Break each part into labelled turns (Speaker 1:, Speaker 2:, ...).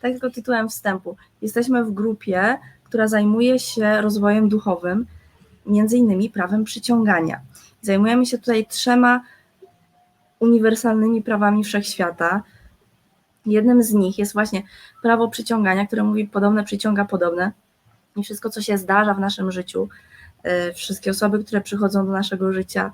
Speaker 1: tak tylko tytułem wstępu, jesteśmy w grupie, która zajmuje się rozwojem duchowym, między innymi prawem przyciągania. Zajmujemy się tutaj 3 uniwersalnymi prawami wszechświata. Jednym z nich jest właśnie prawo przyciągania, które mówi podobne przyciąga podobne i wszystko, co się zdarza w naszym życiu, wszystkie osoby, które przychodzą do naszego życia,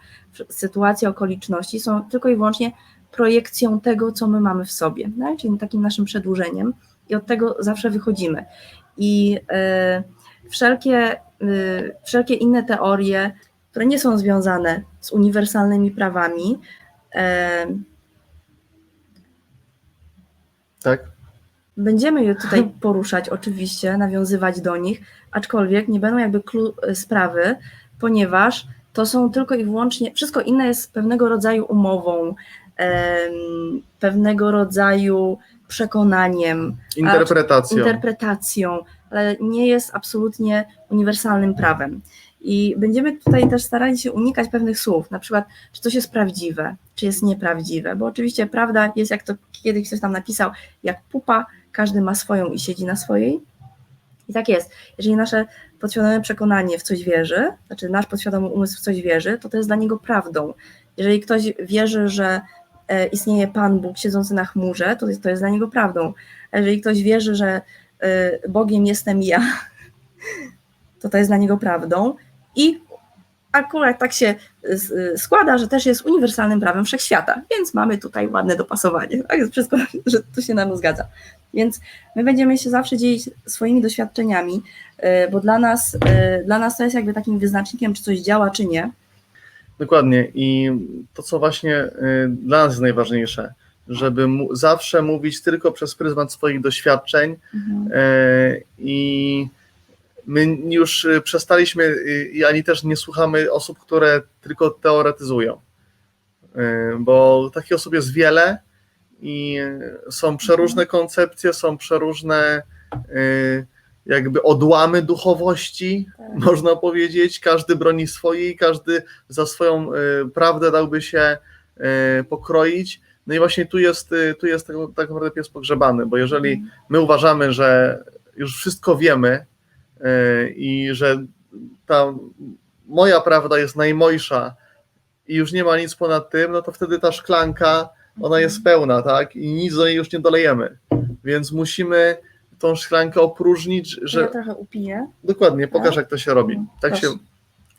Speaker 1: sytuacje, okoliczności są tylko i wyłącznie projekcją tego, co my mamy w sobie, no? Czyli takim naszym przedłużeniem i od tego zawsze wychodzimy. I wszelkie inne teorie, które nie są związane z uniwersalnymi prawami,
Speaker 2: tak?
Speaker 1: Będziemy je tutaj poruszać oczywiście, nawiązywać do nich, aczkolwiek nie będą jakby sprawy, ponieważ to są tylko i wyłącznie, wszystko inne jest pewnego rodzaju umową, pewnego rodzaju przekonaniem, interpretacją, ale nie jest absolutnie uniwersalnym prawem. I będziemy tutaj też starali się unikać pewnych słów, na przykład, czy coś jest prawdziwe, czy jest nieprawdziwe, bo oczywiście prawda jest, jak to kiedyś ktoś tam napisał, jak pupa, każdy ma swoją i siedzi na swojej. I tak jest. Jeżeli nasze podświadome przekonanie w coś wierzy, znaczy nasz podświadomy umysł w coś wierzy, to jest dla niego prawdą. Jeżeli ktoś wierzy, że istnieje Pan Bóg siedzący na chmurze, to jest dla niego prawdą. A jeżeli ktoś wierzy, że Bogiem jestem ja, to jest dla niego prawdą. I akurat tak się składa, że też jest uniwersalnym prawem wszechświata, więc mamy tutaj ładne dopasowanie. Tak jest wszystko, że to się nam zgadza. Więc my będziemy się zawsze dzielić swoimi doświadczeniami, bo dla nas to jest jakby takim wyznacznikiem, czy coś działa, czy nie.
Speaker 2: Dokładnie. I to, co właśnie dla nas jest najważniejsze, żeby zawsze mówić tylko przez pryzmat swoich doświadczeń i my już przestaliśmy, ani też nie słuchamy osób, które tylko teoretyzują, bo takich osób jest wiele i są przeróżne koncepcje, są przeróżne jakby odłamy duchowości, można powiedzieć, każdy broni swojej, każdy za swoją prawdę dałby się pokroić, no i właśnie tu jest tak naprawdę pies pogrzebany, bo jeżeli my uważamy, że już wszystko wiemy, i że ta moja prawda jest najmojsza i już nie ma nic ponad tym, no to wtedy ta szklanka, ona jest pełna, tak? I nic do niej już nie dolejemy. Więc musimy tą szklankę opróżnić, że...
Speaker 1: Ja trochę upiję.
Speaker 2: Dokładnie, pokaż jak to się robi.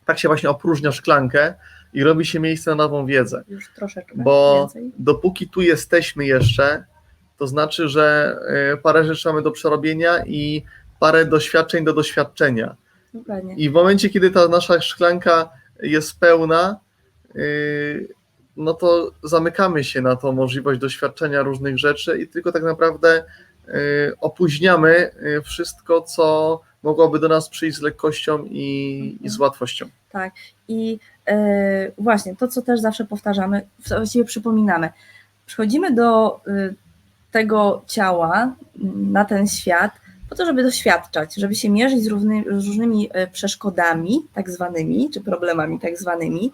Speaker 2: Tak się właśnie opróżnia szklankę i robi się miejsce na nową wiedzę.
Speaker 1: Już troszeczkę
Speaker 2: bo
Speaker 1: więcej.
Speaker 2: Dopóki tu jesteśmy jeszcze, to znaczy, że parę rzeczy mamy do przerobienia i parę doświadczeń do doświadczenia.
Speaker 1: Dokładnie.
Speaker 2: I w momencie, kiedy ta nasza szklanka jest pełna, no to zamykamy się na tą możliwość doświadczenia różnych rzeczy i tylko tak naprawdę opóźniamy wszystko, co mogłoby do nas przyjść z lekkością i z łatwością.
Speaker 1: Tak. I właśnie to, co też zawsze powtarzamy, właściwie przypominamy. Przychodzimy do tego ciała, na ten świat, po to, żeby doświadczać, żeby się mierzyć z różnymi przeszkodami tak zwanymi, czy problemami tak zwanymi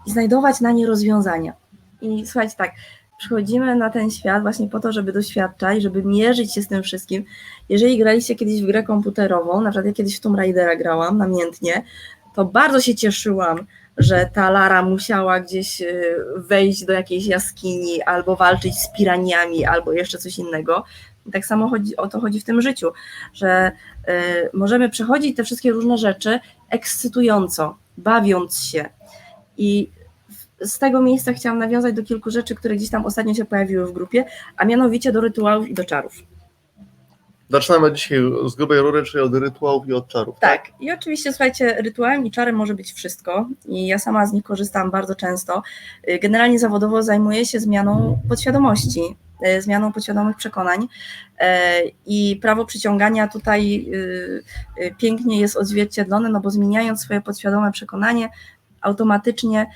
Speaker 1: i znajdować na nie rozwiązania. I słuchajcie, tak, przychodzimy na ten świat właśnie po to, żeby doświadczać, żeby mierzyć się z tym wszystkim. Jeżeli graliście kiedyś w grę komputerową, na przykład ja kiedyś w Tomb Raidera grałam namiętnie, to bardzo się cieszyłam, że ta Lara musiała gdzieś wejść do jakiejś jaskini albo walczyć z piraniami, albo jeszcze coś innego. I tak samo o to chodzi w tym życiu, że możemy przechodzić te wszystkie różne rzeczy ekscytująco, bawiąc się. I z tego miejsca chciałam nawiązać do kilku rzeczy, które gdzieś tam ostatnio się pojawiły w grupie, a mianowicie do rytuałów i do czarów.
Speaker 2: Zaczynamy dzisiaj z grubej rury, czyli od rytuałów i od czarów.
Speaker 1: Tak, i oczywiście słuchajcie, rytuałem i czarem może być wszystko i ja sama z nich korzystam bardzo często. Generalnie zawodowo zajmuję się zmianą podświadomości, zmianą podświadomych przekonań i prawo przyciągania tutaj pięknie jest odzwierciedlone, no bo zmieniając swoje podświadome przekonanie, automatycznie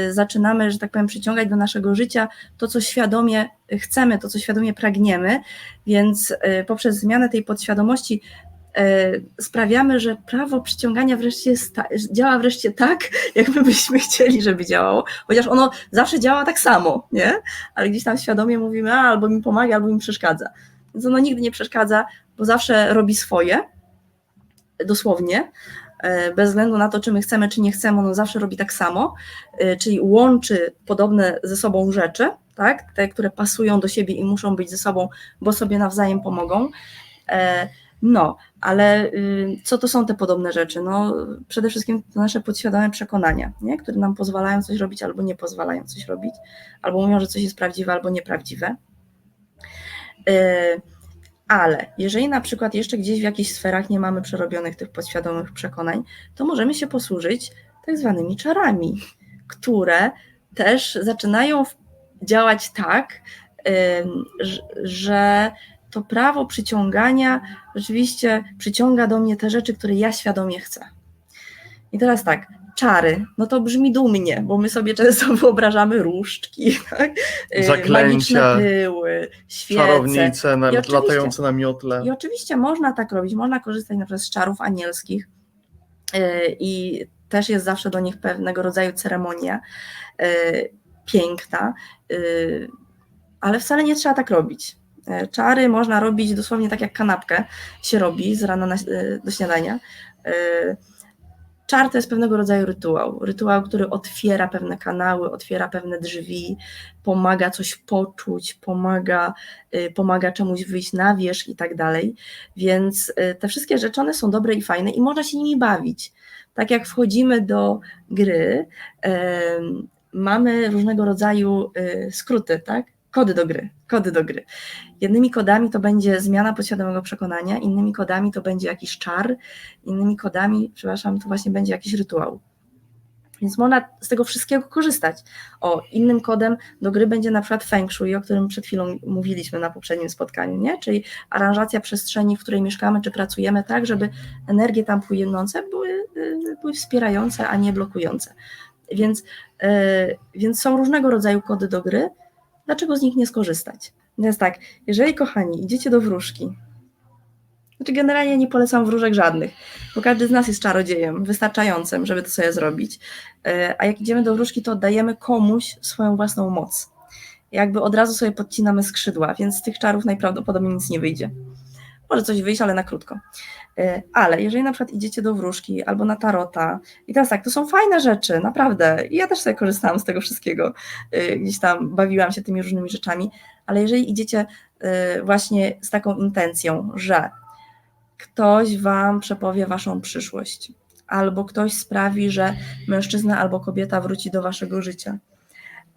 Speaker 1: zaczynamy, że tak powiem, przyciągać do naszego życia to, co świadomie chcemy, to, co świadomie pragniemy, więc poprzez zmianę tej podświadomości sprawiamy, że prawo przyciągania wreszcie działa wreszcie tak, jak my byśmy chcieli, żeby działało, chociaż ono zawsze działa tak samo, nie? Ale gdzieś tam świadomie mówimy, albo mi pomaga, albo mi przeszkadza. więc ono nigdy nie przeszkadza, bo zawsze robi swoje, dosłownie, bez względu na to, czy my chcemy, czy nie chcemy, ono zawsze robi tak samo, czyli łączy podobne ze sobą rzeczy, tak? Te, które pasują do siebie i muszą być ze sobą, bo sobie nawzajem pomogą. No, ale co to są te podobne rzeczy? No, przede wszystkim to nasze podświadome przekonania, nie? Które nam pozwalają coś robić albo nie pozwalają coś robić, albo mówią, że coś jest prawdziwe albo nieprawdziwe. Ale jeżeli na przykład jeszcze gdzieś w jakichś sferach nie mamy przerobionych tych podświadomych przekonań, to możemy się posłużyć tak zwanymi czarami, które też zaczynają działać tak, że to prawo przyciągania rzeczywiście przyciąga do mnie te rzeczy, które ja świadomie chcę. I teraz tak, czary, no to brzmi dumnie, bo my sobie często wyobrażamy różdżki, tak?
Speaker 2: Zaklęcia,
Speaker 1: magiczne pyły, świece.
Speaker 2: Czarownice, latające na miotle.
Speaker 1: I oczywiście można tak robić, można korzystać na przykład z czarów anielskich i też jest zawsze do nich pewnego rodzaju ceremonia piękna, ale wcale nie trzeba tak robić. Czary można robić dosłownie tak jak kanapkę się robi z rana do śniadania. Czar to jest pewnego rodzaju rytuał, który otwiera pewne kanały, otwiera pewne drzwi, pomaga coś poczuć, pomaga czemuś wyjść na wierzch i tak dalej, więc te wszystkie rzeczy, one są dobre i fajne i można się nimi bawić. Tak jak wchodzimy do gry, mamy różnego rodzaju skróty, tak? Kody do gry. Jednymi kodami to będzie zmiana podświadomego przekonania, innymi kodami to będzie jakiś czar, innymi kodami, to właśnie będzie jakiś rytuał. Więc można z tego wszystkiego korzystać. Innym kodem do gry będzie na przykład Feng Shui, o którym przed chwilą mówiliśmy na poprzednim spotkaniu, nie? Czyli aranżacja przestrzeni, w której mieszkamy czy pracujemy tak, żeby energie tam płynące były wspierające, a nie blokujące. Więc są różnego rodzaju kody do gry. Dlaczego z nich nie skorzystać? Więc tak, jeżeli kochani, idziecie do wróżki, znaczy generalnie nie polecam wróżek żadnych, bo każdy z nas jest czarodziejem wystarczającym, żeby to sobie zrobić, a jak idziemy do wróżki, to oddajemy komuś swoją własną moc. Jakby od razu sobie podcinamy skrzydła, więc z tych czarów najprawdopodobniej nic nie wyjdzie. Może coś wyjść, ale na krótko. Ale jeżeli na przykład idziecie do wróżki albo na tarota, i teraz tak, to są fajne rzeczy, naprawdę. I ja też sobie korzystałam z tego wszystkiego, gdzieś tam bawiłam się tymi różnymi rzeczami, ale jeżeli idziecie właśnie z taką intencją, że ktoś wam przepowie waszą przyszłość, albo ktoś sprawi, że mężczyzna albo kobieta wróci do waszego życia,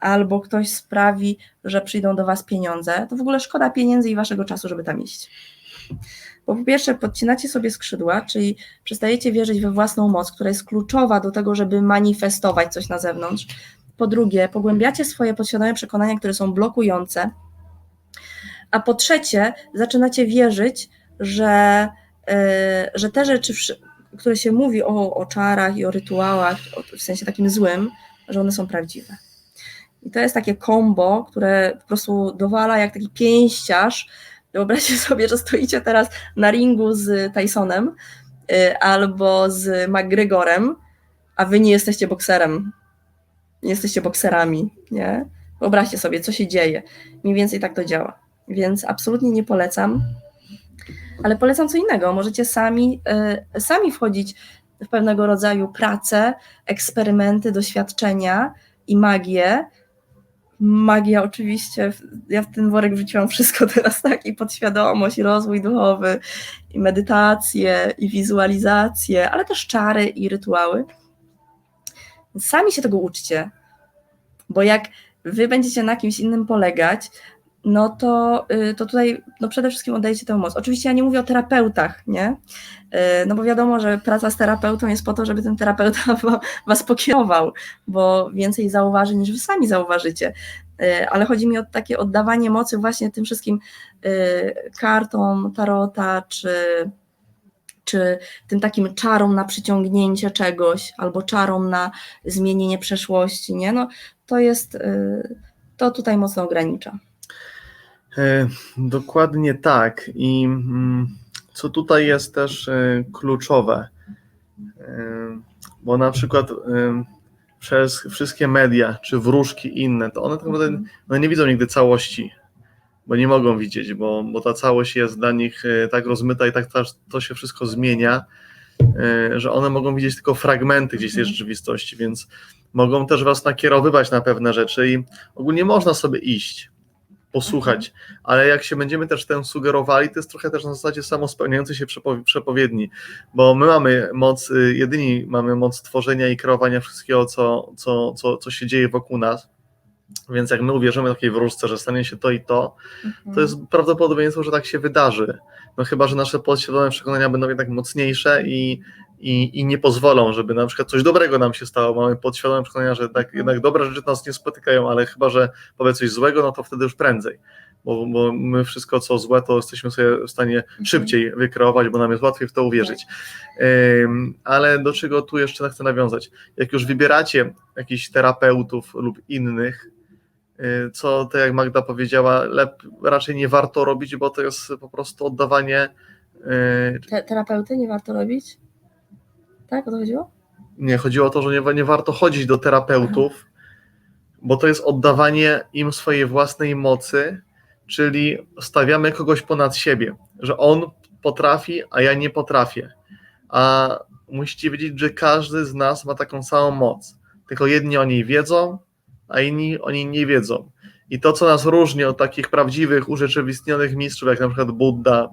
Speaker 1: albo ktoś sprawi, że przyjdą do was pieniądze, to w ogóle szkoda pieniędzy i waszego czasu, żeby tam iść. Bo po pierwsze podcinacie sobie skrzydła, czyli przestajecie wierzyć we własną moc, która jest kluczowa do tego, żeby manifestować coś na zewnątrz. Po drugie, pogłębiacie swoje podświadome przekonania, które są blokujące. A po trzecie, zaczynacie wierzyć, że te rzeczy, które się mówi o czarach i o rytuałach, w sensie takim złym, że one są prawdziwe. I to jest takie kombo, które po prostu dowala jak taki pięściarz. Wyobraźcie sobie, że stoicie teraz na ringu z Tysonem albo z McGregorem, a wy nie jesteście bokserem. Nie jesteście bokserami, nie? Wyobraźcie sobie, co się dzieje. Mniej więcej tak to działa. Więc absolutnie nie polecam. Ale polecam co innego. Możecie sami wchodzić w pewnego rodzaju pracę, eksperymenty, doświadczenia i magię. Magia oczywiście, ja w ten worek wrzuciłam wszystko teraz, tak, i podświadomość, i rozwój duchowy, i medytację, i wizualizację, ale też czary i rytuały. Więc sami się tego uczcie, bo jak wy będziecie na kimś innym polegać, no to tutaj przede wszystkim oddajecie tę moc. Oczywiście ja nie mówię o terapeutach, nie? No bo wiadomo, że praca z terapeutą jest po to, żeby ten terapeuta was pokierował, bo więcej zauważy niż wy sami zauważycie. Ale chodzi mi o takie oddawanie mocy właśnie tym wszystkim kartom tarota, czy tym takim czarom na przyciągnięcie czegoś, albo czarom na zmienienie przeszłości, nie? No to tutaj mocno ogranicza.
Speaker 2: Dokładnie tak. I co tutaj jest też kluczowe, bo na przykład przez wszystkie media, czy wróżki inne, to one tak naprawdę nie widzą nigdy całości, bo nie mogą widzieć, bo ta całość jest dla nich tak rozmyta i tak to się wszystko zmienia, że one mogą widzieć tylko fragmenty gdzieś tej rzeczywistości, więc mogą też was nakierowywać na pewne rzeczy i ogólnie można sobie iść, posłuchać, ale jak się będziemy też tym sugerowali, to jest trochę też na zasadzie samospełniającej się przepowiedni, bo my mamy moc, jedyni mamy moc tworzenia i kreowania wszystkiego, co się dzieje wokół nas, więc jak my uwierzymy takiej wróżce, że stanie się to i to jest prawdopodobieństwo, że tak się wydarzy, no chyba, że nasze podświadome przekonania będą jednak mocniejsze i nie pozwolą, żeby na przykład coś dobrego nam się stało. Mamy podświadome przekonania, że tak, jednak dobre rzeczy nas nie spotykają, ale chyba, że powie coś złego, no to wtedy już prędzej, bo my wszystko co złe, to jesteśmy sobie w stanie szybciej wykreować, bo nam jest łatwiej w to uwierzyć. Ale do czego tu jeszcze chcę nawiązać? Jak już wybieracie jakichś terapeutów lub innych, co to jak Magda powiedziała, raczej nie warto robić, bo to jest po prostu oddawanie...
Speaker 1: Terapeuty nie warto robić? Tak, o to chodziło?
Speaker 2: Nie, chodziło o to, że nie warto chodzić do terapeutów, bo to jest oddawanie im swojej własnej mocy, czyli stawiamy kogoś ponad siebie, że on potrafi, a ja nie potrafię. A musicie wiedzieć, że każdy z nas ma taką samą moc, tylko jedni o niej wiedzą, a inni o niej nie wiedzą. I to, co nas różni od takich prawdziwych, urzeczywistnionych mistrzów, jak na przykład Buddha,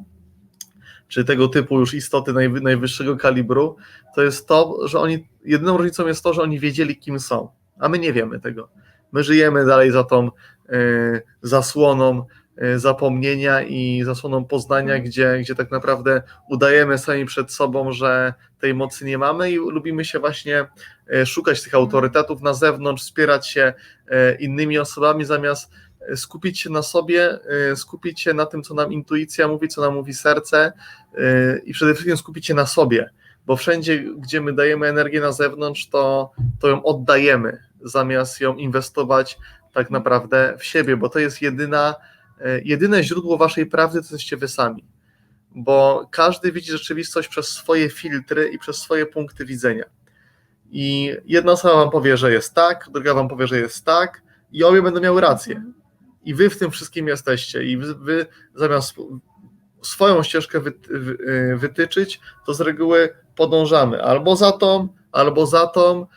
Speaker 2: czy tego typu już istoty najwyższego kalibru, to jest to, że jedyną różnicą jest to, że oni wiedzieli, kim są, a my nie wiemy tego. My żyjemy dalej za tą zasłoną zapomnienia i zasłoną poznania, gdzie tak naprawdę udajemy sami przed sobą, że tej mocy nie mamy i lubimy się właśnie szukać tych autorytetów na zewnątrz, wspierać się innymi osobami, zamiast skupić się na sobie, skupić się na tym, co nam intuicja mówi, co nam mówi serce i przede wszystkim skupić się na sobie, bo wszędzie, gdzie my dajemy energię na zewnątrz, to ją oddajemy, zamiast ją inwestować tak naprawdę w siebie, bo to jest jedyne źródło waszej prawdy, to jesteście wy sami, bo każdy widzi rzeczywistość przez swoje filtry i przez swoje punkty widzenia i jedna osoba wam powie, że jest tak, druga wam powie, że jest tak i obie będą miały rację i wy w tym wszystkim jesteście i wy zamiast swoją ścieżkę wytyczyć, to z reguły podążamy albo za tą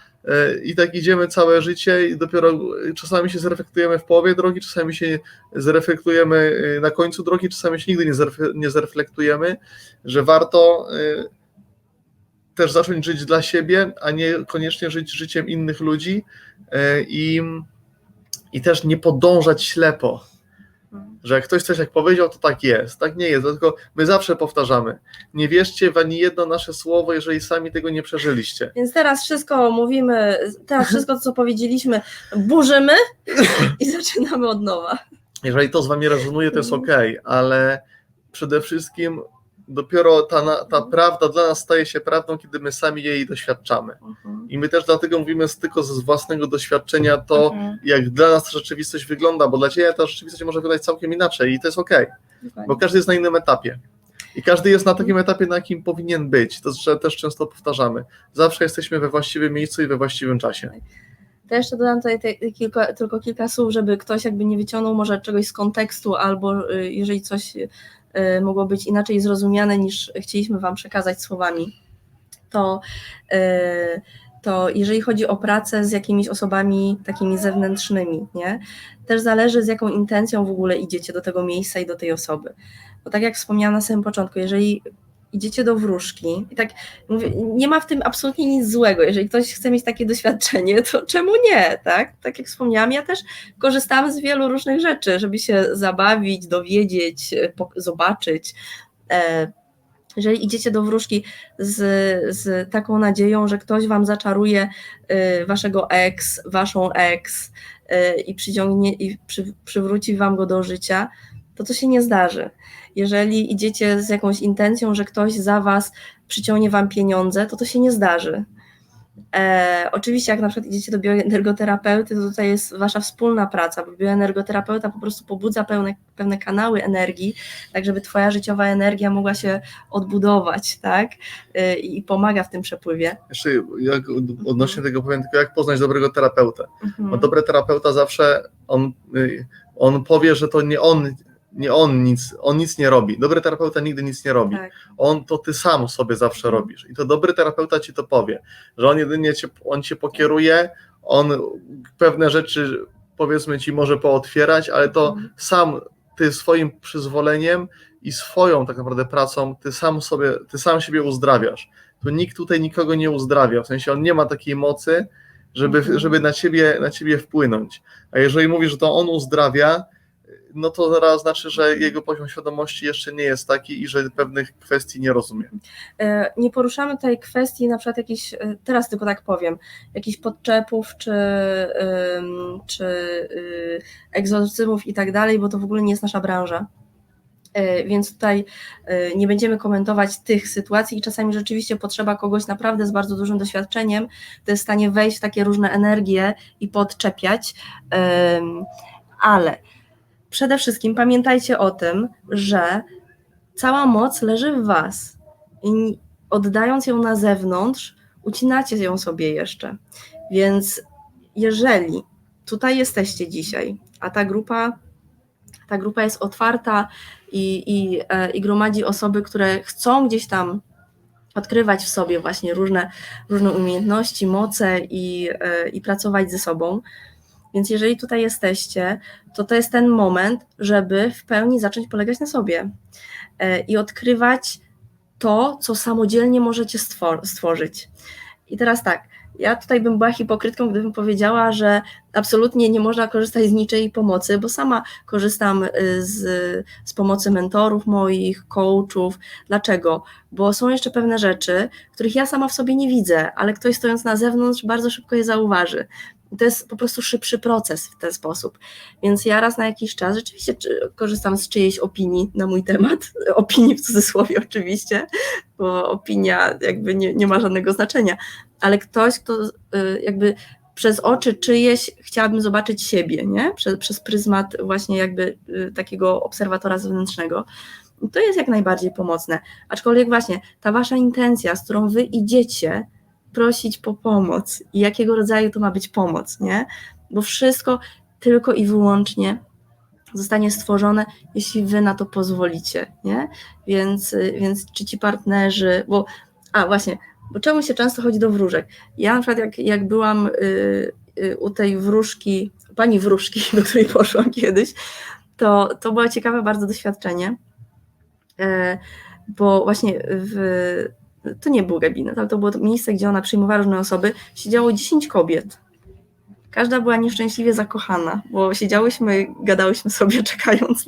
Speaker 2: i tak idziemy całe życie i dopiero czasami się zreflektujemy w połowie drogi, czasami się zreflektujemy na końcu drogi, czasami się nigdy nie zreflektujemy, że warto też zacząć żyć dla siebie, a nie koniecznie żyć życiem innych ludzi i też nie podążać ślepo, że jak ktoś coś jak powiedział, to tak jest, tak nie jest, tylko my zawsze powtarzamy, nie wierzcie w ani jedno nasze słowo, jeżeli sami tego nie przeżyliście.
Speaker 1: Więc teraz wszystko mówimy, wszystko co powiedzieliśmy burzymy i zaczynamy od nowa.
Speaker 2: Jeżeli to z wami rezonuje, to jest okej, ale przede wszystkim dopiero ta prawda dla nas staje się prawdą, kiedy my sami jej doświadczamy. I my też dlatego mówimy tylko ze własnego doświadczenia to, jak dla nas ta rzeczywistość wygląda, bo dla ciebie ta rzeczywistość może wyglądać całkiem inaczej i to jest okej, bo każdy jest na innym etapie. I każdy jest na takim etapie, na jakim powinien być. To też często powtarzamy. Zawsze jesteśmy we właściwym miejscu i we właściwym czasie.
Speaker 1: To jeszcze dodam tutaj tylko kilka słów, żeby ktoś jakby nie wyciągnął może czegoś z kontekstu, albo jeżeli coś mogło być inaczej zrozumiane niż chcieliśmy wam przekazać słowami, to jeżeli chodzi o pracę z jakimiś osobami takimi zewnętrznymi, nie? Też zależy, z jaką intencją w ogóle idziecie do tego miejsca i do tej osoby. Bo tak jak wspomniałam na samym początku, jeżeli idziecie do wróżki i tak mówię, nie ma w tym absolutnie nic złego, jeżeli ktoś chce mieć takie doświadczenie, to czemu nie, tak? Tak jak wspomniałam, ja też korzystam z wielu różnych rzeczy, żeby się zabawić, dowiedzieć, zobaczyć. Jeżeli idziecie do wróżki z taką nadzieją, że ktoś wam zaczaruje waszego ex, waszą ex i przyciągnie i przywróci wam go do życia, to się nie zdarzy. Jeżeli idziecie z jakąś intencją, że ktoś za was przyciągnie wam pieniądze, to się nie zdarzy. Oczywiście jak na przykład idziecie do bioenergoterapeuty, to tutaj jest wasza wspólna praca, bo bioenergoterapeuta po prostu pobudza pewne kanały energii, tak żeby twoja życiowa energia mogła się odbudować, tak? I pomaga w tym przepływie.
Speaker 2: Jeszcze jak odnośnie tego powiem tylko, jak poznać dobrego terapeutę. Bo dobry terapeuta zawsze on powie, że to nie on on nic nie robi. Dobry terapeuta nigdy nic nie robi.
Speaker 1: Tak.
Speaker 2: To ty sam sobie zawsze robisz. I to dobry terapeuta ci to powie, że on jedynie cię pokieruje, on pewne rzeczy powiedzmy ci może pootwierać, ale to sam ty swoim przyzwoleniem i swoją tak naprawdę pracą ty sam siebie uzdrawiasz. To nikt tutaj nikogo nie uzdrawia, w sensie on nie ma takiej mocy, żeby na ciebie wpłynąć. A jeżeli mówisz, że to on uzdrawia, no to zaraz znaczy, że jego poziom świadomości jeszcze nie jest taki i że pewnych kwestii nie rozumie.
Speaker 1: Nie poruszamy tutaj kwestii na przykład jakichś, teraz tylko tak powiem, jakichś podczepów czy egzorcyzmów i tak dalej, bo to w ogóle nie jest nasza branża. Więc tutaj nie będziemy komentować tych sytuacji i czasami rzeczywiście potrzeba kogoś naprawdę z bardzo dużym doświadczeniem, kto jest w stanie wejść w takie różne energie i podczepiać, ale przede wszystkim pamiętajcie o tym, że cała moc leży w was i oddając ją na zewnątrz, ucinacie ją sobie jeszcze. Więc jeżeli tutaj jesteście dzisiaj, a ta grupa jest otwarta i gromadzi osoby, które chcą gdzieś tam odkrywać w sobie właśnie różne umiejętności, moce i pracować ze sobą. Więc jeżeli tutaj jesteście, to jest ten moment, żeby w pełni zacząć polegać na sobie i odkrywać to, co samodzielnie możecie stworzyć. I teraz tak, ja tutaj bym była hipokrytką, gdybym powiedziała, że absolutnie nie można korzystać z niczyjej pomocy, bo sama korzystam z pomocy mentorów moich, coachów. Dlaczego? Bo są jeszcze pewne rzeczy, których ja sama w sobie nie widzę, ale ktoś stojąc na zewnątrz bardzo szybko je zauważy. To jest po prostu szybszy proces w ten sposób. Więc ja raz na jakiś czas rzeczywiście korzystam z czyjejś opinii na mój temat, opinii w cudzysłowie oczywiście, bo opinia jakby nie ma żadnego znaczenia, ale ktoś, kto jakby przez oczy czyjeś chciałabym zobaczyć siebie, nie? Przez pryzmat właśnie jakby takiego obserwatora zewnętrznego. I to jest jak najbardziej pomocne. Aczkolwiek właśnie ta wasza intencja, z którą wy idziecie prosić po pomoc i jakiego rodzaju to ma być pomoc, nie? Bo wszystko tylko i wyłącznie zostanie stworzone, jeśli wy na to pozwolicie, nie? Więc czy ci partnerzy, bo czemu się często chodzi do wróżek? Ja na przykład jak byłam u tej wróżki, pani wróżki, do której poszłam kiedyś, to było ciekawe bardzo doświadczenie, bo właśnie to nie był gabinet, ale to było miejsce, gdzie ona przyjmowała różne osoby, siedziało 10 kobiet. Każda była nieszczęśliwie zakochana, bo siedziałyśmy, gadałyśmy sobie, czekając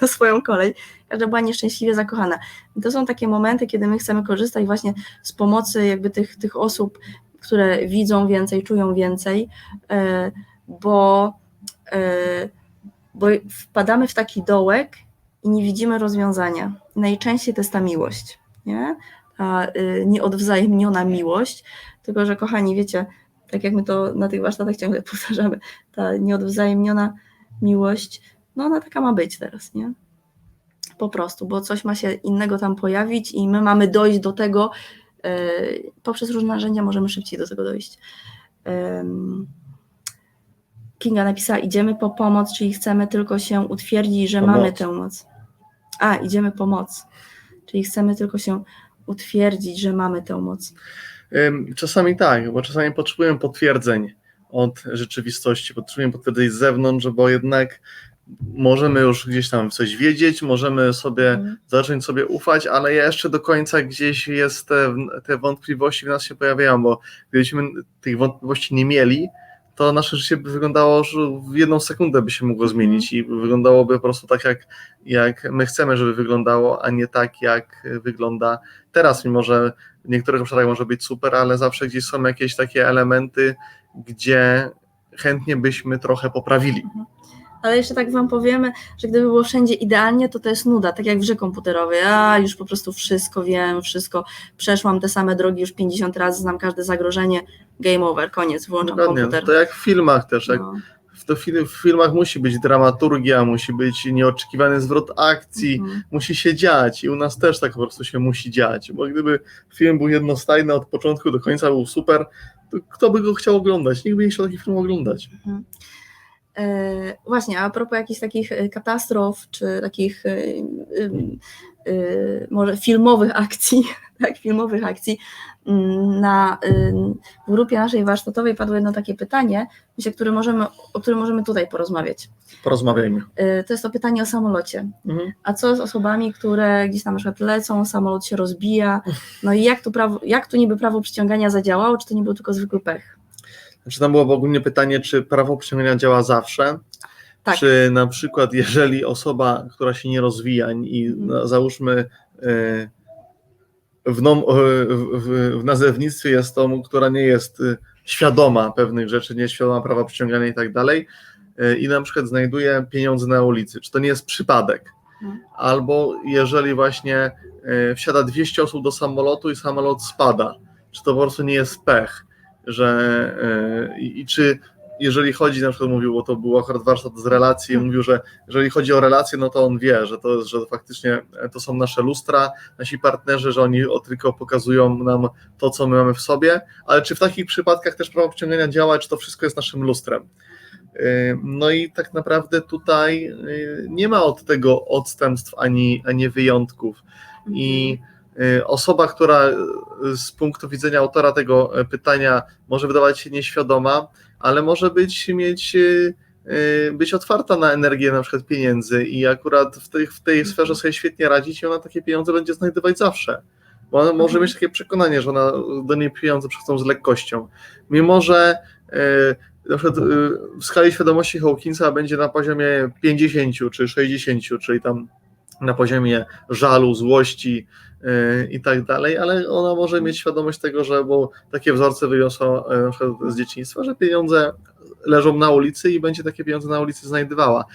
Speaker 1: na swoją kolej. Każda była nieszczęśliwie zakochana. I to są takie momenty, kiedy my chcemy korzystać właśnie z pomocy jakby tych osób, które widzą więcej, czują więcej, bo wpadamy w taki dołek i nie widzimy rozwiązania. Najczęściej to jest ta miłość, nie? Ta nieodwzajemniona miłość, tylko że kochani, wiecie, tak jak my to na tych warsztatach ciągle powtarzamy, ta nieodwzajemniona miłość, no ona taka ma być teraz, nie? Po prostu, bo coś ma się innego tam pojawić i my mamy dojść do tego, poprzez różne narzędzia możemy szybciej do tego dojść. Kinga napisała, idziemy po pomoc, czyli chcemy tylko się utwierdzić, że mamy tę moc. Idziemy po moc, czyli chcemy tylko się utwierdzić, że mamy tę moc.
Speaker 2: Czasami tak, bo czasami potrzebujemy potwierdzeń od rzeczywistości, potrzebujemy potwierdzeń z zewnątrz, bo jednak możemy już gdzieś tam coś wiedzieć, możemy sobie zacząć sobie ufać, ale jeszcze do końca gdzieś jest te wątpliwości w nas się pojawiają, bo gdybyśmy tych wątpliwości nie mieli, to nasze życie by wyglądało, że w jedną sekundę by się mogło zmienić i wyglądałoby po prostu tak, jak my chcemy, żeby wyglądało, a nie tak, jak wygląda teraz, mimo że w niektórych obszarach może być super, ale zawsze gdzieś są jakieś takie elementy, gdzie chętnie byśmy trochę poprawili.
Speaker 1: Ale jeszcze tak wam powiemy, że gdyby było wszędzie idealnie, to jest nuda, tak jak w grze komputerowej. Już po prostu wszystko wiem, wszystko przeszłam te same drogi już 50 razy, znam każde zagrożenie, game over, koniec, wyłączam komputer.
Speaker 2: To jak w filmach też, w filmach musi być dramaturgia, musi być nieoczekiwany zwrot akcji, musi się dziać i u nas też tak po prostu się musi dziać, bo gdyby film był jednostajny od początku do końca, był super, to kto by go chciał oglądać? Nikt by nie chciał taki film oglądać.
Speaker 1: Właśnie, a propos jakichś takich katastrof, czy takich może filmowych akcji, tak, w grupie naszej warsztatowej padło jedno takie pytanie, myślę, o którym możemy tutaj porozmawiać.
Speaker 2: Porozmawiajmy.
Speaker 1: To jest to pytanie o samolocie. A co z osobami, które gdzieś tam na przykład lecą, samolot się rozbija, no i jak tu niby prawo przyciągania zadziałało, czy to nie był tylko zwykły pech?
Speaker 2: Znaczy tam było ogólnie pytanie, czy prawo przyciągania działa zawsze, tak. Czy na przykład jeżeli która się nie rozwija i załóżmy w nazewnictwie jest tą, która nie jest świadoma pewnych rzeczy, nie jest świadoma prawa przyciągania i tak dalej, i na przykład znajduje pieniądze na ulicy, czy to nie jest przypadek? Albo jeżeli właśnie wsiada 200 osób do samolotu i samolot spada, czy to po prostu nie jest pech, czy jeżeli chodzi, na przykład mówił, bo to był akurat warsztat z relacji, mówił, że jeżeli chodzi o relacje, no to on wie, że faktycznie to są nasze lustra, nasi partnerzy, że oni tylko pokazują nam to, co my mamy w sobie, ale czy w takich przypadkach też prawo przyciągania działa, czy to wszystko jest naszym lustrem? No i tak naprawdę tutaj nie ma od tego odstępstw ani wyjątków. I osoba, która z punktu widzenia autora tego pytania może wydawać się nieświadoma, ale może być otwarta na energię na przykład pieniędzy i akurat w tej sferze sobie świetnie radzić i ona takie pieniądze będzie znajdować zawsze. Bo ona może mieć takie przekonanie, że ona do niej pieniądze przychodzą z lekkością. Mimo że na przykład w skali świadomości Hawkinsa będzie na poziomie 50 czy 60, czyli tam na poziomie żalu, złości i tak dalej, ale ona może mieć świadomość tego, że bo takie wzorce wyniosła na przykład z dzieciństwa, że pieniądze leżą na ulicy i będzie takie pieniądze na ulicy znajdowała.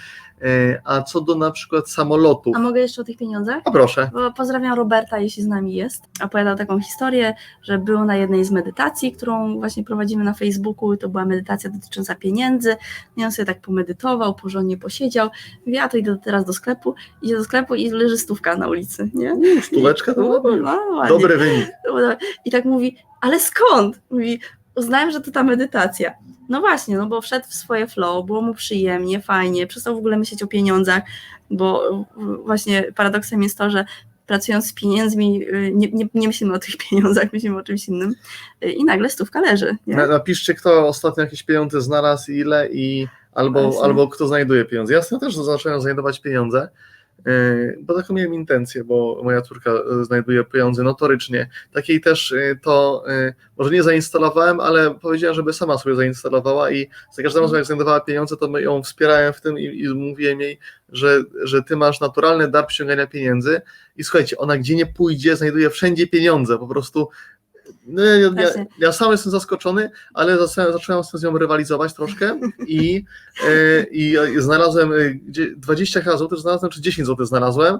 Speaker 2: A co do na przykład samolotów.
Speaker 1: A mogę jeszcze o tych pieniądzach?
Speaker 2: A proszę.
Speaker 1: Bo pozdrawiam Roberta, jeśli z nami jest. Opowiadał taką historię, że był na jednej z medytacji, którą właśnie prowadzimy na Facebooku. To była medytacja dotycząca pieniędzy. I on sobie tak pomedytował, porządnie posiedział. Mówi, ja to idę teraz do sklepu. Idzie do sklepu i leży stówka na ulicy. Nie?
Speaker 2: Stóweczka to ładnie. Dobry wynik.
Speaker 1: I tak mówi, ale skąd? Mówi, uznałem, że to ta medytacja. No właśnie, no bo wszedł w swoje flow, było mu przyjemnie, fajnie, przestał w ogóle myśleć o pieniądzach, bo właśnie paradoksem jest to, że pracując z pieniędzmi nie myślimy o tych pieniądzach, myślimy o czymś innym i nagle stówka leży. Nie?
Speaker 2: Napiszcie, kto ostatnio jakieś pieniądze znalazł, ile albo kto znajduje pieniądze. Ja też zacząłem znajdować pieniądze, bo taką miałem intencję, bo moja córka znajduje pieniądze notorycznie. Takiej też to może nie zainstalowałem, ale powiedziałem, żeby sama sobie zainstalowała i za każdym razem jak znajdowała pieniądze, to ją wspierałem w tym i mówiłem jej, że ty masz naturalny dar przyciągania pieniędzy i słuchajcie, ona gdzie nie pójdzie, znajduje wszędzie pieniądze, po prostu. No, ja sam jestem zaskoczony, ale zacząłem z nią rywalizować troszkę i znalazłem 20 zł, znalazłem, czy 10 zł znalazłem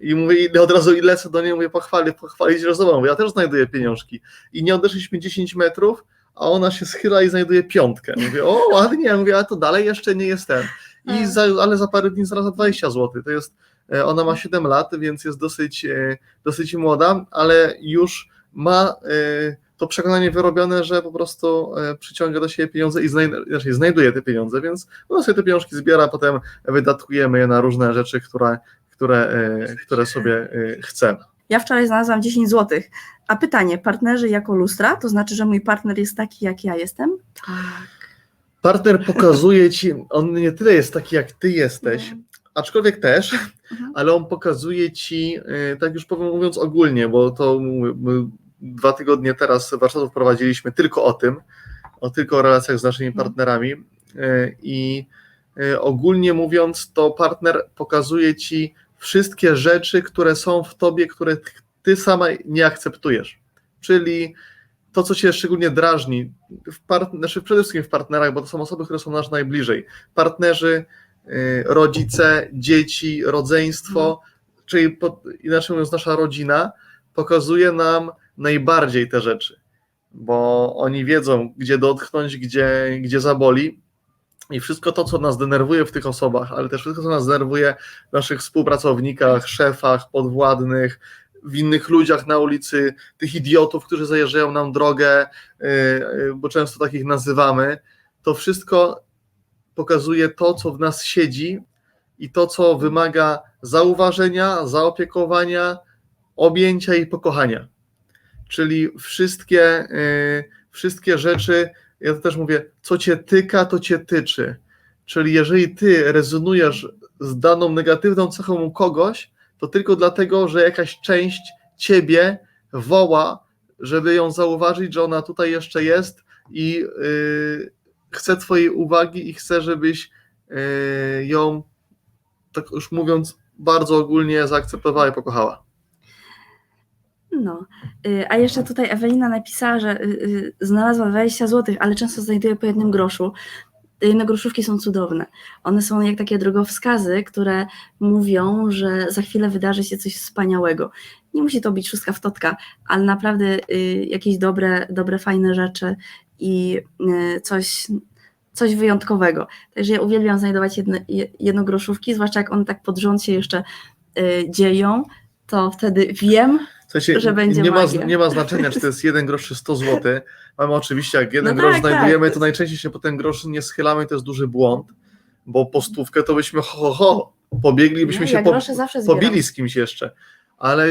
Speaker 2: i mówię, i od razu lecę do niej, mówię, pochwalić, że zobacz, ja też znajduję pieniążki i nie odeszliśmy 10 metrów, a ona się schyla i znajduje piątkę. Mówię, o ładnie, mówię, ale to dalej jeszcze nie jest ten. Ale za parę dni znalazła 20 zł, to jest, ona ma 7 lat, więc jest dosyć młoda, ale już ma to przekonanie wyrobione, że po prostu przyciąga do siebie pieniądze i znajduje te pieniądze, więc ona sobie te pieniążki zbiera, potem wydatkujemy je na różne rzeczy, które sobie chcemy.
Speaker 1: Ja wczoraj znalazłam 10 zł, a pytanie, partnerzy jako lustra, to znaczy, że mój partner jest taki, jak ja jestem? Tak.
Speaker 2: Partner pokazuje ci, on nie tyle jest taki, jak ty jesteś, aczkolwiek też, ale on pokazuje ci, tak już powiem mówiąc ogólnie, bo to 2 tygodnie teraz warsztatów prowadziliśmy tylko tylko o relacjach z naszymi partnerami i ogólnie mówiąc, to partner pokazuje ci wszystkie rzeczy, które są w tobie, które ty sama nie akceptujesz, czyli to, co cię szczególnie drażni, przede wszystkim w partnerach, bo to są osoby, które są nas najbliżej, partnerzy, rodzice, dzieci, rodzeństwo, czyli inaczej mówiąc nasza rodzina pokazuje nam najbardziej te rzeczy, bo oni wiedzą, gdzie dotknąć, gdzie zaboli i wszystko to, co nas denerwuje w tych osobach, ale też wszystko, co nas denerwuje w naszych współpracownikach, szefach, podwładnych, w innych ludziach na ulicy, tych idiotów, którzy zajeżdżają nam drogę, bo często takich nazywamy, to wszystko pokazuje to, co w nas siedzi i to, co wymaga zauważenia, zaopiekowania, objęcia i pokochania. Czyli wszystkie rzeczy, ja to też mówię, co cię tyka, to cię tyczy. Czyli jeżeli ty rezonujesz z daną negatywną cechą u kogoś, to tylko dlatego, że jakaś część ciebie woła, żeby ją zauważyć, że ona tutaj jeszcze jest i chce twojej uwagi i chce, żebyś ją, tak już mówiąc bardzo ogólnie, zaakceptowała i pokochała.
Speaker 1: No, a jeszcze tutaj Ewelina napisała, że znalazła 20 zł, ale często znajduje po jednym groszu. Jednogroszówki są cudowne. One są jak takie drogowskazy, które mówią, że za chwilę wydarzy się coś wspaniałego. Nie musi to być szóstka w totka, ale naprawdę jakieś dobre, fajne rzeczy i coś wyjątkowego. Także ja uwielbiam znajdować jednogroszówki, zwłaszcza jak one tak pod rząd się jeszcze dzieją, to wtedy wiem,
Speaker 2: słuchajcie,
Speaker 1: że będzie magia.
Speaker 2: Nie ma znaczenia, czy to jest 1 grosz, czy 100 zł. Mamy oczywiście, jak 1 grosz znajdujemy, to najczęściej się po ten grosz nie schylamy, to jest duży błąd, bo po stówkę to byśmy pobiegli, byśmy się pobili z kimś jeszcze. Ale